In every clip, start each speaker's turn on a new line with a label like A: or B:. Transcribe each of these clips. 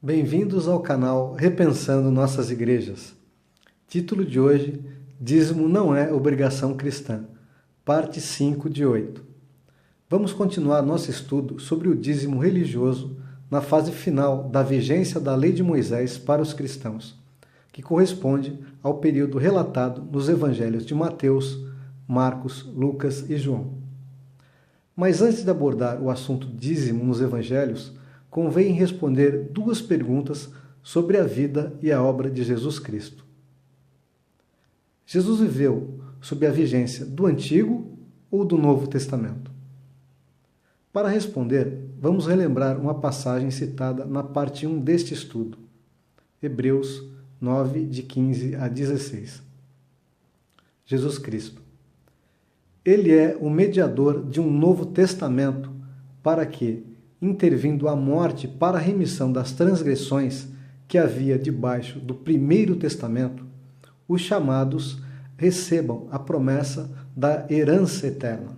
A: Bem-vindos ao canal Repensando Nossas Igrejas. Título de hoje: Dízimo não é obrigação cristã. Parte 5 de 8. Vamos continuar nosso estudo sobre o dízimo religioso na fase final da vigência da lei de Moisés para os cristãos, que corresponde ao período relatado nos evangelhos de Mateus, Marcos, Lucas e João. Mas antes de abordar o assunto dízimo nos evangelhos, convém responder duas perguntas sobre a vida e a obra de Jesus Cristo. Jesus viveu sob a vigência do Antigo ou do Novo Testamento? Para responder, vamos relembrar uma passagem citada na parte 1 deste estudo, Hebreus 9, de 15 a 16. Jesus Cristo. Ele é o mediador de um novo testamento para que, intervindo a morte para a remissão das transgressões que havia debaixo do primeiro testamento, os chamados recebam a promessa da herança eterna.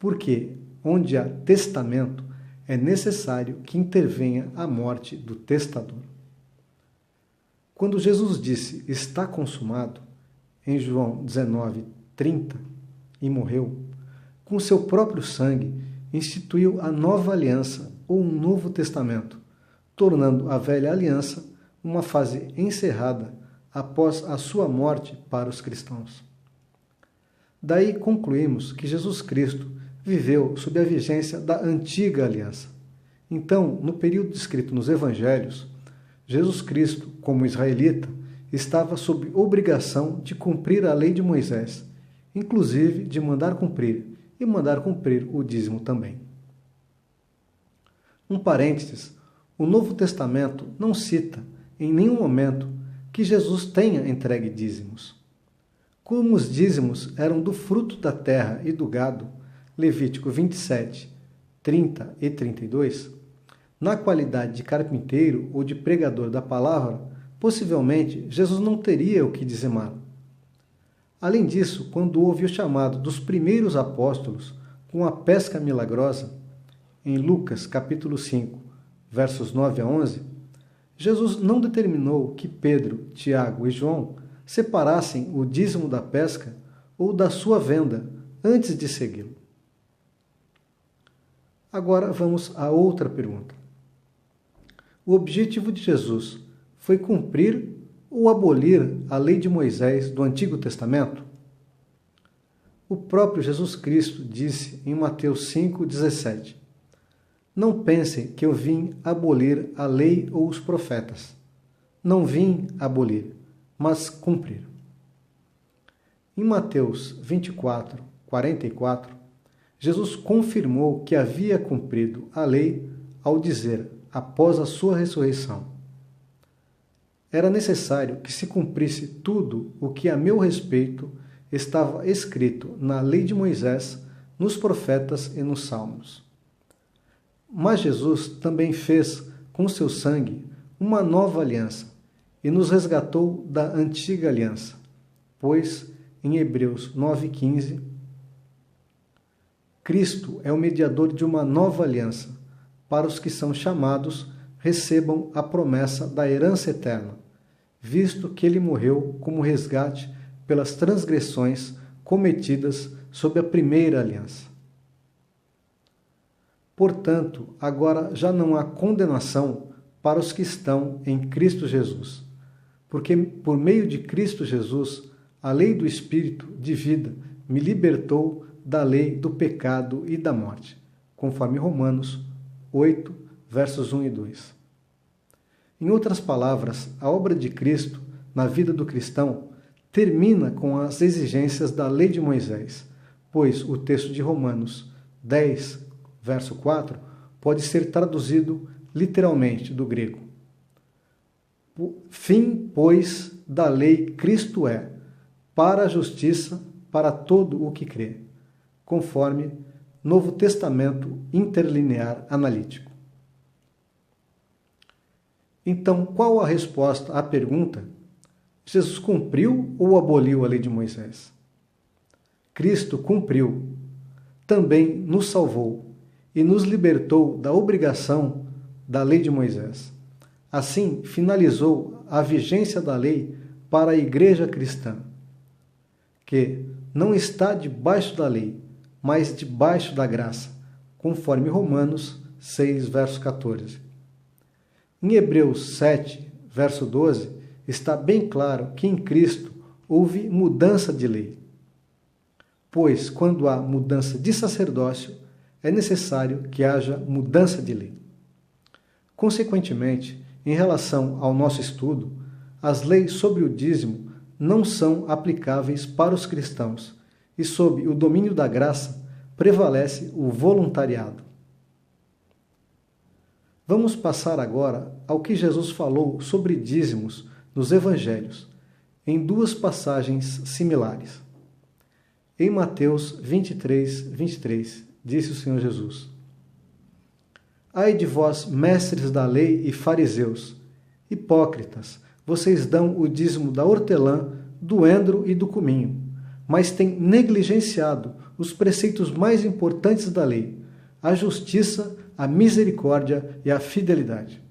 A: Porque, onde há testamento, é necessário que intervenha a morte do testador. Quando Jesus disse "está consumado", em João 19:30, e morreu, com seu próprio sangue, instituiu a nova aliança ou um novo testamento, tornando a velha aliança uma fase encerrada após a sua morte para os cristãos. Daí concluímos que Jesus Cristo viveu sob a vigência da antiga aliança. Então, no período descrito nos evangelhos, Jesus Cristo, como israelita, estava sob obrigação de cumprir a lei de Moisés, inclusive de mandar cumprir o dízimo também. Um parênteses: o Novo Testamento não cita, em nenhum momento, que Jesus tenha entregue dízimos. Como os dízimos eram do fruto da terra e do gado, Levítico 27, 30 e 32, na qualidade de carpinteiro ou de pregador da palavra, possivelmente Jesus não teria o que dizimar. Além disso, quando houve o chamado dos primeiros apóstolos com a pesca milagrosa, em Lucas capítulo 5, versos 9 a 11, Jesus não determinou que Pedro, Tiago e João separassem o dízimo da pesca ou da sua venda antes de segui-lo. Agora vamos a outra pergunta. O objetivo de Jesus foi cumprir ou abolir a lei de Moisés do Antigo Testamento? O próprio Jesus Cristo disse em Mateus 5,17: "Não pensem que eu vim abolir a lei ou os profetas. Não vim abolir, mas cumprir." Em Mateus 24, 44, Jesus confirmou que havia cumprido a lei ao dizer, após a sua ressurreição: "Era necessário que se cumprisse tudo o que a meu respeito estava escrito na lei de Moisés, nos profetas e nos salmos." Mas Jesus também fez com seu sangue uma nova aliança e nos resgatou da antiga aliança, pois em Hebreus 9,15, Cristo é o mediador de uma nova aliança, para os que são chamados recebam a promessa da herança eterna, visto que ele morreu como resgate pelas transgressões cometidas sob a primeira aliança. Portanto, agora já não há condenação para os que estão em Cristo Jesus, porque por meio de Cristo Jesus, a lei do Espírito de vida me libertou da lei do pecado e da morte, conforme Romanos 8, versos 1 e 2. Em outras palavras, a obra de Cristo na vida do cristão termina com as exigências da lei de Moisés, pois o texto de Romanos 10, verso 4, pode ser traduzido literalmente do grego: "Fim, pois, da lei Cristo é, para a justiça para todo o que crê", conforme Novo Testamento Interlinear Analítico. Então, qual a resposta à pergunta: Jesus cumpriu ou aboliu a lei de Moisés? Cristo cumpriu, também nos salvou e nos libertou da obrigação da lei de Moisés, Assim, finalizou a vigência da lei para a igreja cristã, que não está debaixo da lei, mas debaixo da graça, conforme Romanos 6, verso 14. Em Hebreus 7, verso 12, está bem claro que em Cristo houve mudança de lei. Pois, quando há mudança de sacerdócio, é necessário que haja mudança de lei. Consequentemente, em relação ao nosso estudo, as leis sobre o dízimo não são aplicáveis para os cristãos e, sob o domínio da graça, prevalece o voluntariado. Vamos passar agora ao que Jesus falou sobre dízimos nos Evangelhos, em duas passagens similares. Em Mateus 23, 23, disse o Senhor Jesus: Ai de vós, mestres da lei e fariseus, hipócritas, vocês dão o dízimo da hortelã, do endro e do cominho, mas têm negligenciado os preceitos mais importantes da lei, a justiça, a misericórdia e a fidelidade.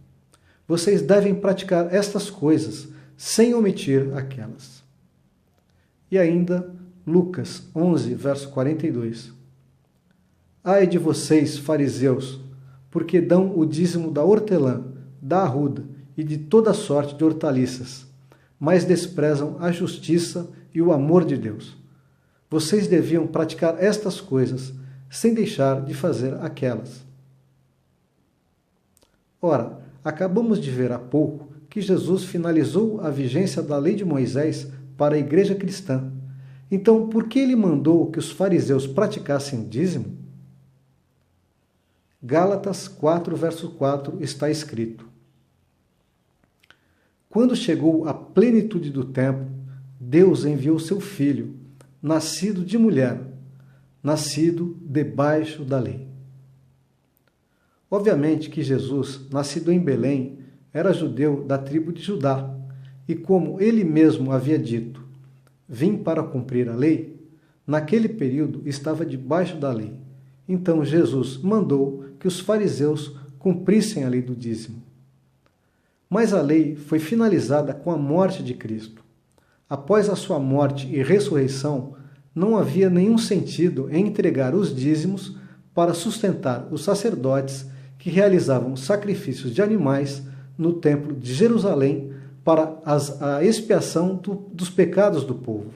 A: Vocês devem praticar estas coisas, sem omitir aquelas. E ainda, Lucas 11, verso 42. Ai de vocês, fariseus, porque dão o dízimo da hortelã, da arruda e de toda sorte de hortaliças, mas desprezam a justiça e o amor de Deus. Vocês deviam praticar estas coisas, sem deixar de fazer aquelas. Ora, acabamos de ver há pouco que Jesus finalizou a vigência da lei de Moisés para a igreja cristã. Então, por que ele mandou que os fariseus praticassem o dízimo? Gálatas 4, verso 4 está escrito: Quando chegou a plenitude do tempo, Deus enviou seu Filho, nascido de mulher, nascido debaixo da lei. Obviamente que Jesus, nascido em Belém, era judeu da tribo de Judá, e como ele mesmo havia dito, vim para cumprir a lei, naquele período estava debaixo da lei. Então Jesus mandou que os fariseus cumprissem a lei do dízimo. Mas a lei foi finalizada com a morte de Cristo. Após a sua morte e ressurreição, não havia nenhum sentido em entregar os dízimos para sustentar os sacerdotes que realizavam sacrifícios de animais no templo de Jerusalém para a expiação dos pecados do povo.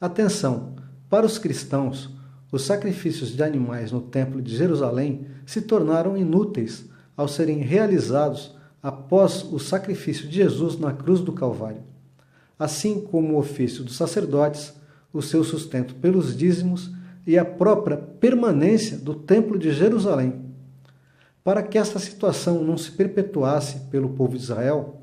A: Atenção! Para os cristãos, os sacrifícios de animais no templo de Jerusalém se tornaram inúteis ao serem realizados após o sacrifício de Jesus na cruz do Calvário, assim como o ofício dos sacerdotes, o seu sustento pelos dízimos e a própria permanência do templo de Jerusalém. Para que esta situação não se perpetuasse pelo povo de Israel,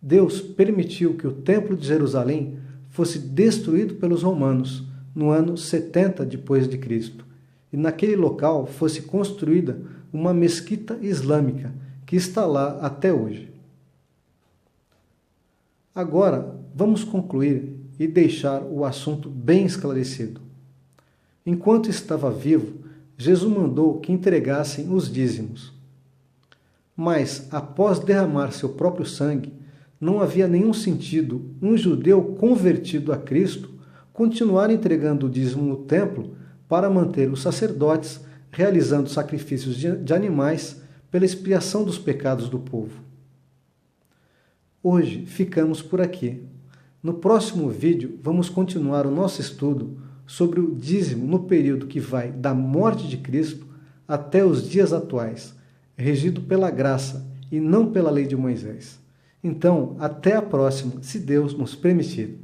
A: Deus permitiu que o templo de Jerusalém fosse destruído pelos romanos no ano 70 depois de Cristo, e naquele local fosse construída uma mesquita islâmica que está lá até hoje. Agora, vamos concluir e deixar o assunto bem esclarecido. Enquanto estava vivo, Jesus mandou que entregassem os dízimos. Mas, após derramar seu próprio sangue, não havia nenhum sentido um judeu convertido a Cristo continuar entregando o dízimo no templo para manter os sacerdotes realizando sacrifícios de animais pela expiação dos pecados do povo. Hoje ficamos por aqui. No próximo vídeo vamos continuar o nosso estudo sobre o dízimo no período que vai da morte de Cristo até os dias atuais, regido pela graça e não pela lei de Moisés. Então, até a próxima, se Deus nos permitir.